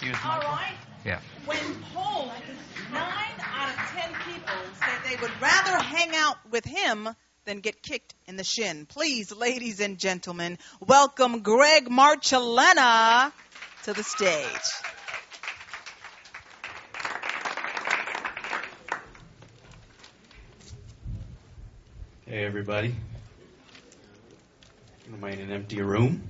Use All Michael? right. Yeah. When polled, 9 out of 10 people said they would rather hang out with him than get kicked in the shin. Please, ladies and gentlemen, welcome Greg Marcellena to the stage. Hey, everybody. Am I in an empty room?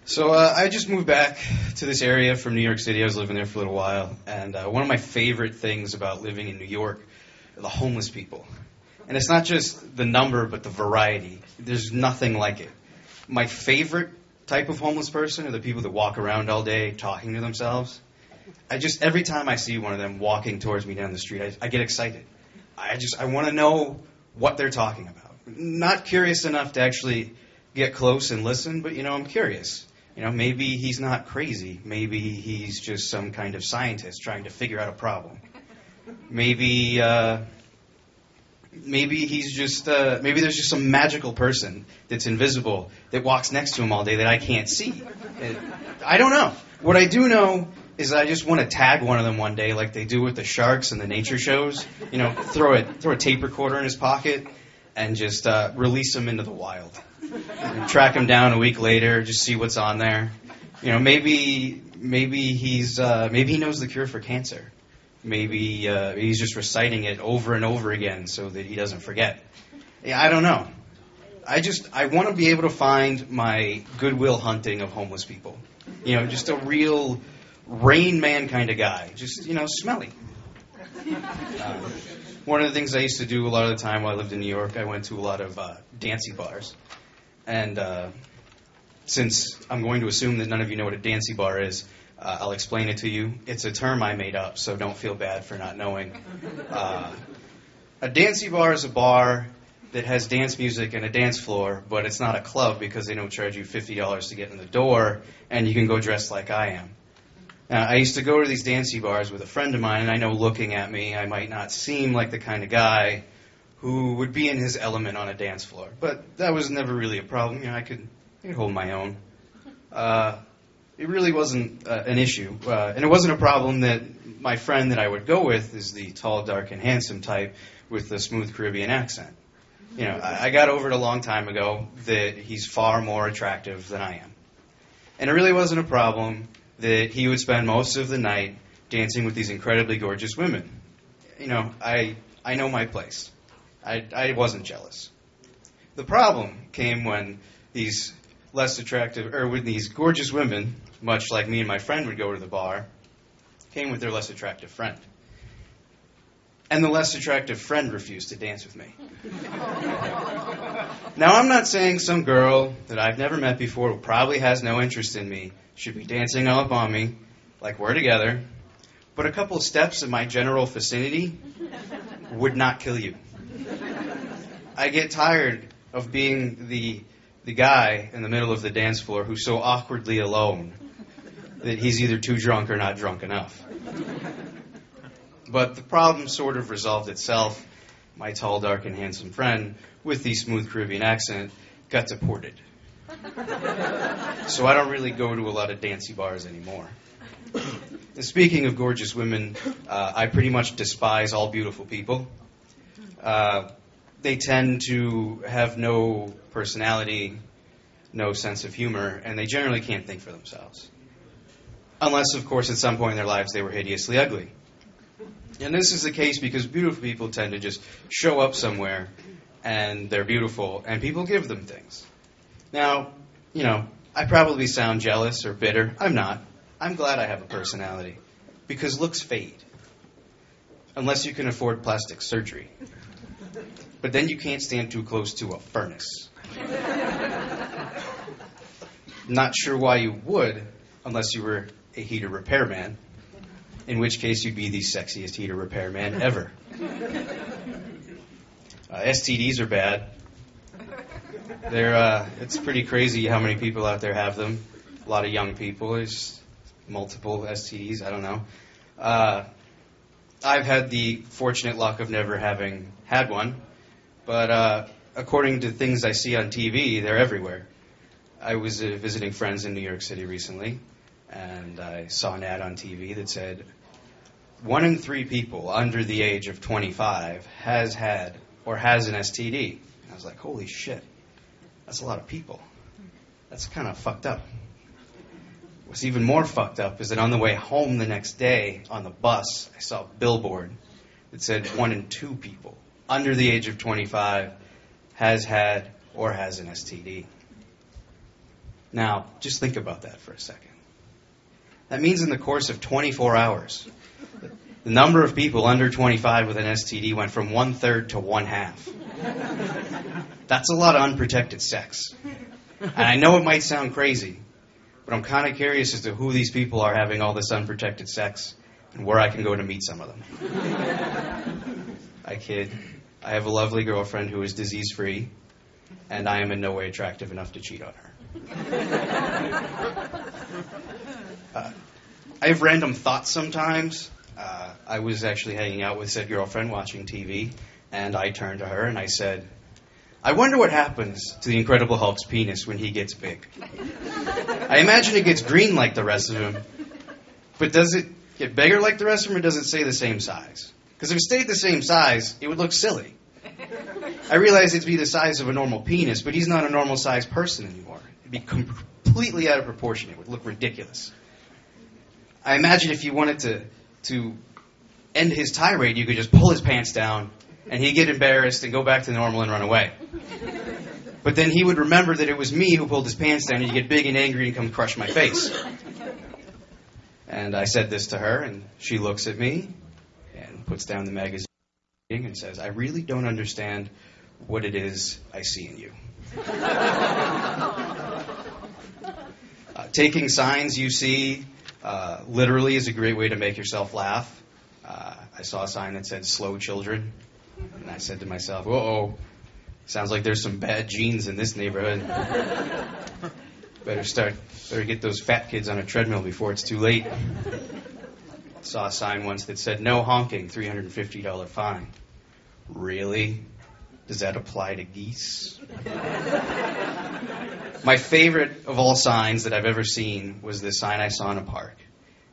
So I just moved back to this area from New York City. I was living there for a little while. And one of my favorite things about living in New York are the homeless people. And it's not just the number, but the variety. There's nothing like it. My favorite type of homeless person are the people that walk around all day talking to themselves. Every time I see one of them walking towards me down the street, I get excited. I want to know what they're talking about. Not curious enough to actually get close and listen, but, I'm curious. Maybe he's not crazy. Maybe he's just some kind of scientist trying to figure out a problem. Maybe he's just, maybe there's just some magical person that's invisible that walks next to him all day that I can't see. I don't know. What I do know is I just want to tag one of them one day like they do with the sharks and the nature shows. Throw a tape recorder in his pocket and just release him into the wild. Track him down a week later, just see what's on there. Maybe he knows the cure for cancer. Maybe he's just reciting it over and over again so that he doesn't forget. I don't know. I want to be able to find my Goodwill Hunting of homeless people. Just a real Rain Man kind of guy. Just, smelly. One of the things I used to do a lot of the time while I lived in New York, I went to a lot of dancey bars. And since I'm going to assume that none of you know what a dancey bar is, I'll explain it to you. It's a term I made up, so don't feel bad for not knowing. A dancey bar is a bar that has dance music and a dance floor, but it's not a club because they don't charge you $50 to get in the door, and you can go dressed like I am. Now, I used to go to these dancey bars with a friend of mine, and I know looking at me, I might not seem like the kind of guy who would be in his element on a dance floor. But that was never really a problem. I could hold my own. It really wasn't an issue. And it wasn't a problem that my friend that I would go with is the tall, dark, and handsome type with the smooth Caribbean accent. I got over it a long time ago that he's far more attractive than I am. And it really wasn't a problem that he would spend most of the night dancing with these incredibly gorgeous women. I know my place. I wasn't jealous. The problem came when these when these gorgeous women, much like me and my friend would go to the bar, came with their less attractive friend. And the less attractive friend refused to dance with me. Now, I'm not saying some girl that I've never met before who probably has no interest in me should be dancing all up on me like we're together, but a couple of steps in my general vicinity would not kill you. I get tired of being the guy in the middle of the dance floor who's so awkwardly alone that he's either too drunk or not drunk enough. But the problem sort of resolved itself. My tall, dark, and handsome friend with the smooth Caribbean accent got deported. So I don't really go to a lot of dancey bars anymore. And speaking of gorgeous women, I pretty much despise all beautiful people. They tend to have no personality, no sense of humor, and they generally can't think for themselves. Unless, of course, at some point in their lives they were hideously ugly. And this is the case because beautiful people tend to just show up somewhere and they're beautiful and people give them things. Now, I probably sound jealous or bitter. I'm not. I'm glad I have a personality because looks fade. Unless you can afford plastic surgery. But then you can't stand too close to a furnace. Not sure why you would, unless you were a heater repairman, in which case you'd be the sexiest heater repairman ever. STDs are bad. It's pretty crazy how many people out there have them. A lot of young people. There's multiple STDs. I don't know. I've had the fortunate luck of never having had one. But according to things I see on TV, they're everywhere. I was visiting friends in New York City recently, and I saw an ad on TV that said 1 in 3 people under the age of 25 has had or has an STD. I was like, holy shit, that's a lot of people. That's kind of fucked up. What's even more fucked up is that on the way home the next day on the bus, I saw a billboard that said 1 in 2 people under the age of 25 has had or has an STD. Now, just think about that for a second. That means in the course of 24 hours, the number of people under 25 with an STD went from 1/3 to 1/2. That's a lot of unprotected sex. And I know it might sound crazy, but I'm kind of curious as to who these people are having all this unprotected sex and where I can go to meet some of them. I kid. I have a lovely girlfriend who is disease-free, and I am in no way attractive enough to cheat on her. I have random thoughts sometimes. I was actually hanging out with said girlfriend watching TV, and I turned to her and I said, I wonder what happens to the Incredible Hulk's penis when he gets big. I imagine it gets green like the rest of him, but does it get bigger like the rest of him, or does it stay the same size? Because if it stayed the same size, it would look silly. I realize it'd be the size of a normal penis, but he's not a normal sized person anymore. It'd be completely out of proportion. It would look ridiculous. I imagine if you wanted to end his tirade, you could just pull his pants down, and he'd get embarrassed and go back to normal and run away. But then he would remember that it was me who pulled his pants down, and he'd get big and angry and come crush my face. And I said this to her, and she looks at me and puts down the magazine and says, I really don't understand what it is I see in you. Taking signs you see literally is a great way to make yourself laugh. I saw a sign that said slow children, and I said to myself, uh-oh, sounds like there's some bad genes in this neighborhood. Better get those fat kids on a treadmill before it's too late. Saw a sign once that said no honking, $350 fine. Really? Does that apply to geese? My favorite of all signs that I've ever seen was this sign I saw in a park.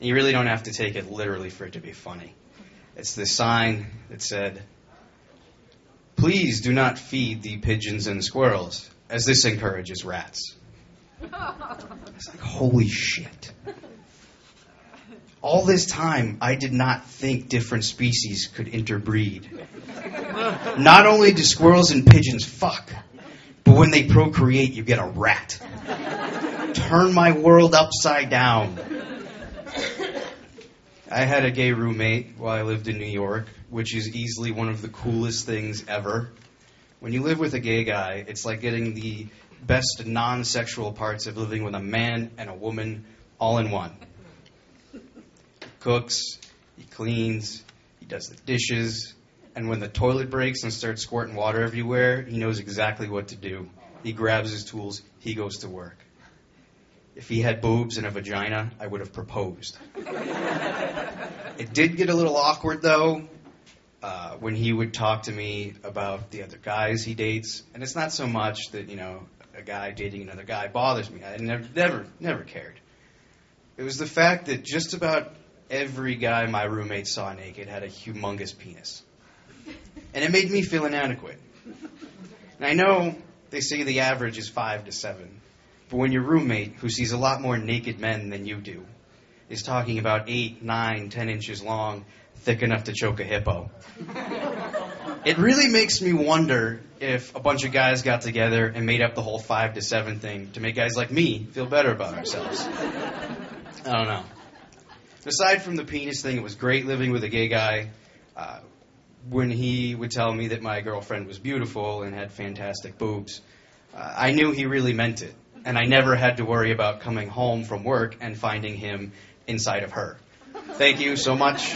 And you really don't have to take it literally for it to be funny. It's this sign that said, please do not feed the pigeons and squirrels, as this encourages rats. It's like, holy shit. All this time, I did not think different species could interbreed. Not only do squirrels and pigeons fuck, but when they procreate, you get a rat. Turn my world upside down. I had a gay roommate while I lived in New York, which is easily one of the coolest things ever. When you live with a gay guy, it's like getting the best non-sexual parts of living with a man and a woman all in one. He cooks, he cleans, he does the dishes, and when the toilet breaks and starts squirting water everywhere, he knows exactly what to do. He grabs his tools, he goes to work. If he had boobs and a vagina, I would have proposed. It did get a little awkward, though, when he would talk to me about the other guys he dates. And it's not so much that, a guy dating another guy bothers me. I never cared. It was the fact that just about every guy my roommate saw naked had a humongous penis. And it made me feel inadequate. And I know they say the average is 5 to 7. But when your roommate, who sees a lot more naked men than you do, is talking about 8, 9, 10 inches long, thick enough to choke a hippo, it really makes me wonder if a bunch of guys got together and made up the whole 5 to 7 thing to make guys like me feel better about ourselves. I don't know. Aside from the penis thing, it was great living with a gay guy. When he would tell me that my girlfriend was beautiful and had fantastic boobs, I knew he really meant it. And I never had to worry about coming home from work and finding him inside of her. Thank you so much.